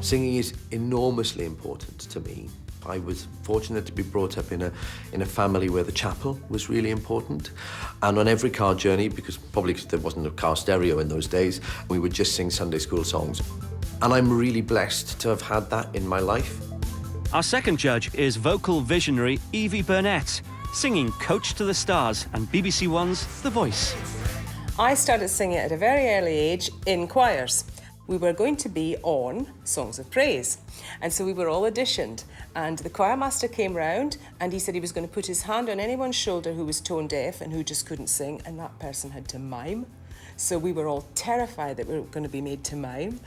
Singing is enormously important to me. I was fortunate to be brought up in a family where the chapel was really important. And on every car journey, probably because there wasn't a car stereo in those days, we would just sing Sunday school songs. And I'm really blessed to have had that in my life. Our second judge is vocal visionary Evie Burnett, singing Coach to the Stars and BBC One's The Voice. I started singing at a very early age in choirs. We were going to be on Songs of Praise. And so we were all auditioned. And the choir master came round and he said he was going to put his hand on anyone's shoulder who was tone deaf and who just couldn't sing, and that person had to mime. So we were all terrified that we were going to be made to mime.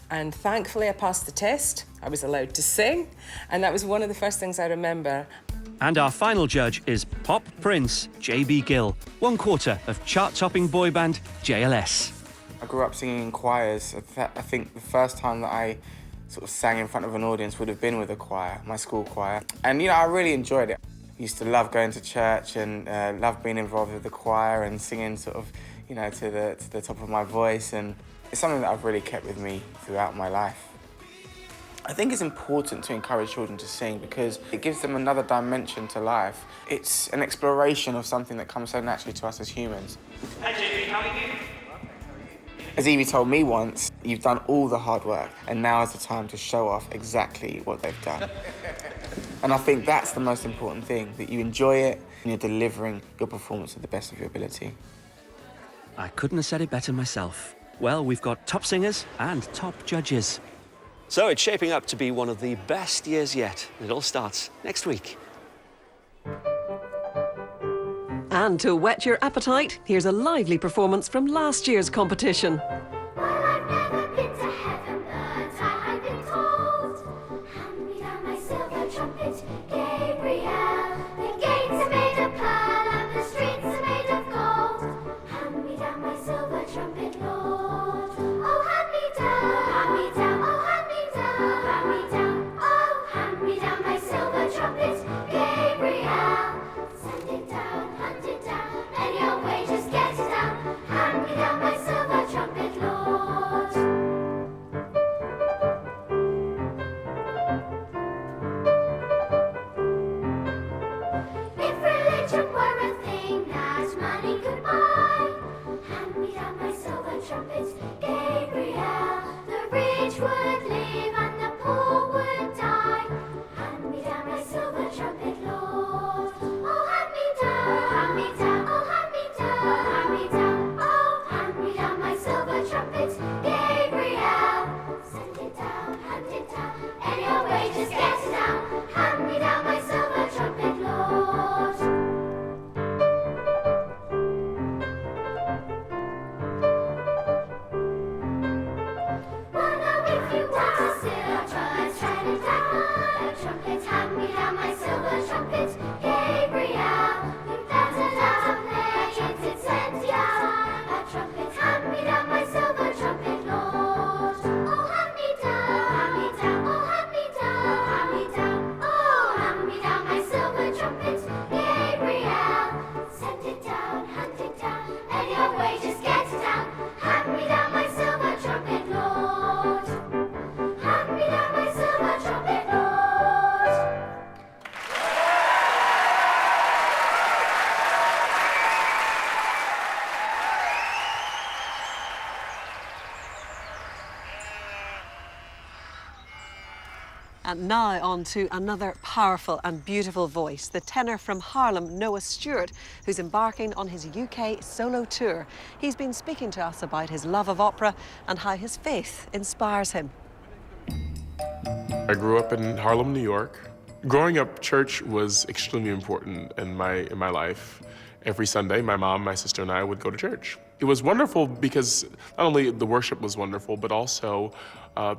And thankfully I passed the test. I was allowed to sing. And that was one of the first things I remember. And our final judge is pop prince J.B. Gill, one quarter of chart-topping boy band JLS. I grew up singing in choirs. I think the first time that I sort of sang in front of an audience would have been with a choir, my school choir. And, I really enjoyed it. I used to love going to church and love being involved with the choir and singing sort of, to the top of my voice. And it's something that I've really kept with me throughout my life. I think it's important to encourage children to sing because it gives them another dimension to life. It's an exploration of something that comes so naturally to us as humans. Hi, JB, how are you? As Evie told me once, you've done all the hard work and now is the time to show off exactly what they've done. And I think that's the most important thing, that you enjoy it and you're delivering your performance to the best of your ability. I couldn't have said it better myself. Well, we've got top singers and top judges. So it's shaping up to be one of the best years yet. It all starts next week. And to whet your appetite, here's a lively performance from last year's competition. Well, I've never been to heaven, but I've been told. Hand me down my silver trumpet, Gabriel. The gates are made of pearl and the streets are made of gold. Hand me down my silver trumpet, Lord. Oh, hand me down, hand me down, oh, hand me down, hand me down, oh, hand me down my silver trumpet, Gabriel. Send it down, hand it down, any old way, just get it down. Hand me down my silver trumpet, Lord. If religion were a thing that money could buy, hand me down my silver trumpet, Gabriel. The rich would live and the poor would die. Hand me down my silver trumpet, Lord. Oh, hand me down, hand me down, oh, hand me down, hand me down, oh, hand me down my silver trumpet, Gabriel. Send it down, hand it down, any old way, just get it down. Hand me down my silver trumpet, Lord. Well, now if you want a silver trumpet, shine it down. Trumpet, hand me down my silver trumpet, Gabriel. You better not play it, send down. A trumpet, hand me down my silver trumpet, Lord. Oh, hand me down, oh, hand me down, hand me down, oh, hand me down my silver trumpet, Gabriel. Send it down, hand it down, any old way, just get it down. Hand me down my silver trumpet, Lord. Hand me down my silver trumpet, Lord. And now on to another powerful and beautiful voice, the tenor from Harlem, Noah Stewart, who's embarking on his UK solo tour. He's been speaking to us about his love of opera and how his faith inspires him. I grew up in Harlem, New York. Growing up, church was extremely important in my life. Every Sunday, my mom, my sister, and I would go to church. It was wonderful because not only the worship was wonderful, but also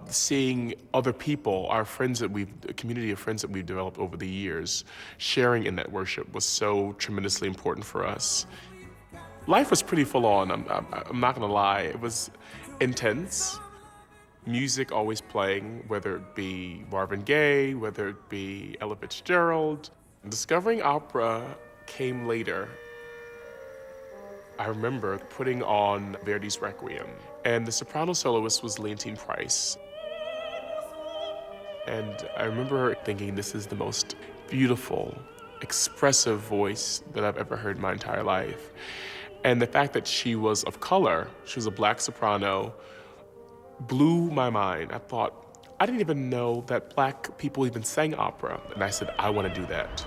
seeing other people, our friends a community of friends that we've developed over the years, sharing in that worship was so tremendously important for us. Life was pretty full on, I'm not gonna lie. It was intense. Music always playing, whether it be Marvin Gaye, whether it be Ella Fitzgerald. Discovering opera came later. I remember putting on Verdi's Requiem, and the soprano soloist was Leontine Price. And I remember thinking, this is the most beautiful, expressive voice that I've ever heard in my entire life. And the fact that she was of color, she was a black soprano, blew my mind. I thought, I didn't even know that black people even sang opera. And I said, I want to do that.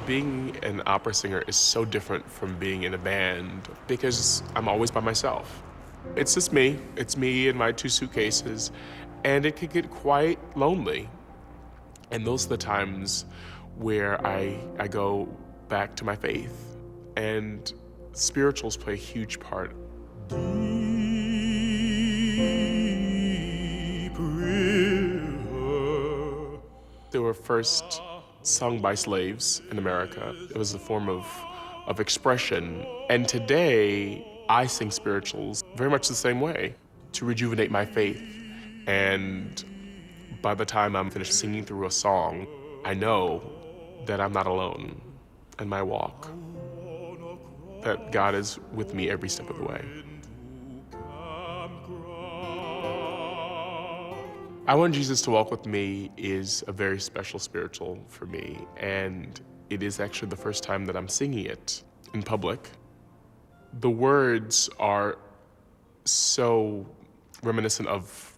Being an opera singer is so different from being in a band because I'm always by myself. It's just me. It's me and my 2 suitcases, and it could get quite lonely. And those are the times where I go back to my faith, and spirituals play a huge part. They were first sung by slaves in America. It was a form of expression. And today, I sing spirituals very much the same way, to rejuvenate my faith. And by the time I'm finished singing through a song, I know that I'm not alone in my walk, that God is with me every step of the way. I Want Jesus to Walk With Me is a very special spiritual for me, and it is actually the first time that I'm singing it in public. The words are so reminiscent of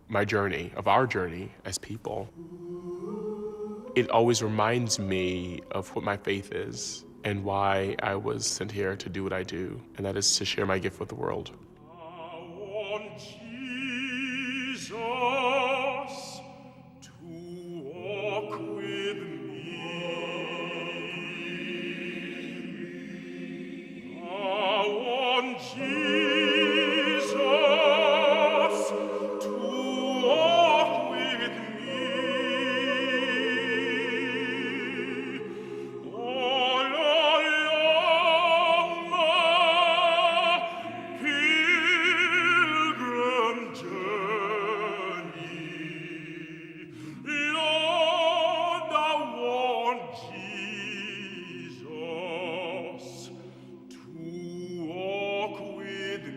my journey, of our journey as people. It always reminds me of what my faith is and why I was sent here to do what I do, and that is to share my gift with the world. I want Jesus to walk with me. I want Jesus to walk with me. All along my pilgrim journey, Lord, I want Jesus to walk with me.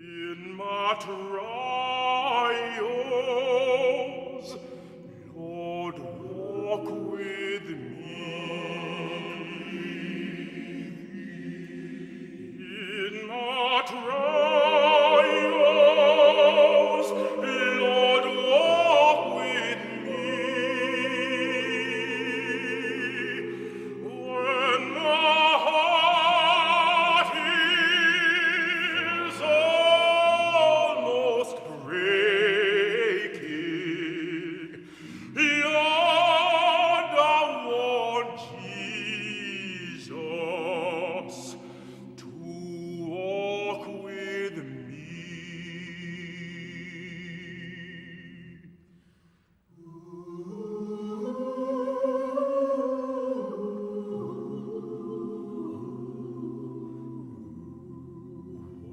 In my trials, Lord, walk with me. In my trials, Lord, walk with me. When my heart is almost breaking, Lord, I want Jesus to walk with me.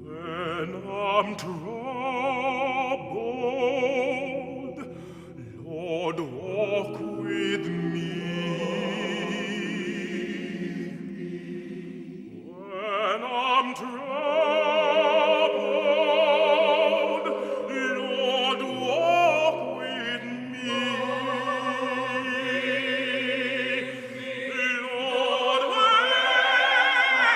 When I'm troubled, Lord, walk with me. When I'm troubled, Lord, walk with me. Lord, when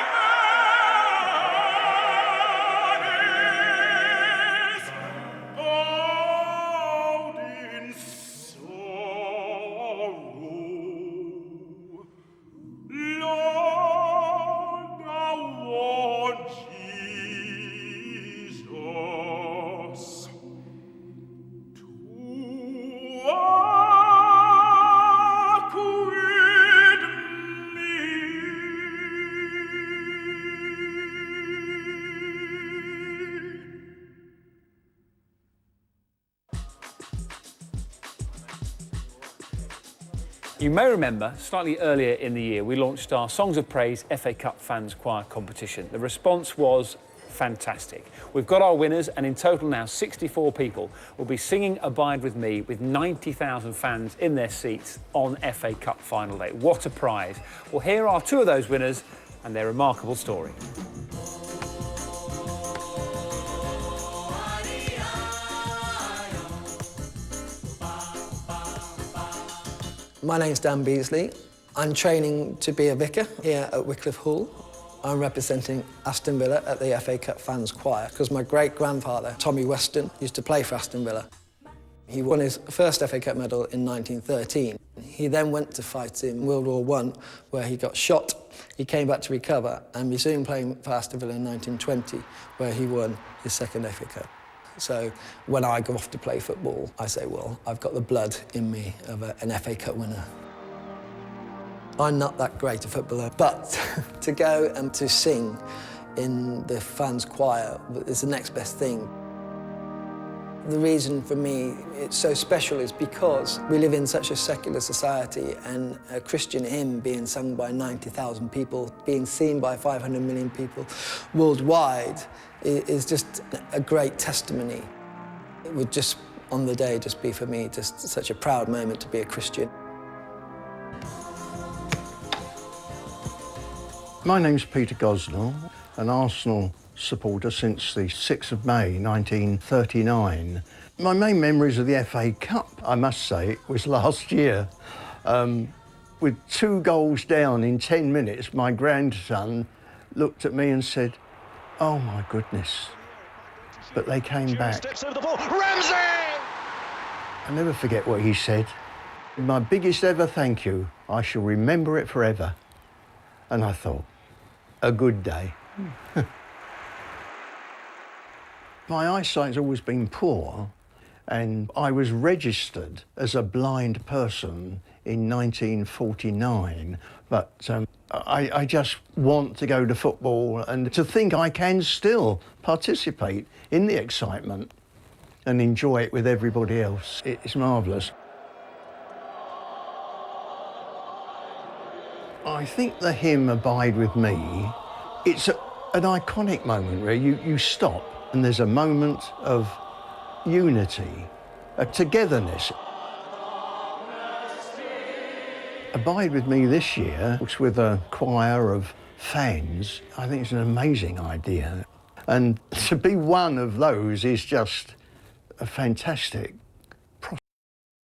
bowed in sorrow, Lord, I want Jesus to walk with me. You may remember, slightly earlier in the year, we launched our Songs of Praise FA Cup Fans Choir competition. The response was fantastic. We've got our winners, and in total now 64 people will be singing Abide With Me with 90,000 fans in their seats on FA Cup final day. What a prize. Well, here are two of those winners and their remarkable story. My name's Dan Beasley. I'm training to be a vicar here at Wycliffe Hall. I'm representing Aston Villa at the FA Cup Fans Choir because my great-grandfather, Tommy Weston, used to play for Aston Villa. He won his first FA Cup medal in 1913. He then went to fight in World War I, where he got shot. He came back to recover and resumed playing for Aston Villa in 1920, where he won his second FA Cup. So when I go off to play football, I say, well, I've got the blood in me of an FA Cup winner. I'm not that great a footballer, but to go and to sing in the fans' choir is the next best thing. The reason for me it's so special is because we live in such a secular society, and a Christian hymn being sung by 90,000 people, being seen by 500 million people worldwide is just a great testimony. It would just, on the day, just be for me just such a proud moment to be a Christian. My name's Peter Gosnell, an Arsenal supporter since the 6th of May 1939. My main memories of the FA Cup, I must say, was last year. With 2 goals down in 10 minutes, my grandson looked at me and said, "Oh my goodness." But they came back. Steps over the ball. Ramsey! I'll never forget what he said. "My biggest ever thank you. I shall remember it forever." And I thought, a good day. My eyesight's always been poor, and I was registered as a blind person in 1949, but I just want to go to football and to think I can still participate in the excitement and enjoy it with everybody else. It's marvellous. I think the hymn Abide With Me, it's an iconic moment where you stop and there's a moment of unity, a togetherness. Abide With Me this year, it's with a choir of fans. I think it's an amazing idea. And to be one of those is just fantastic.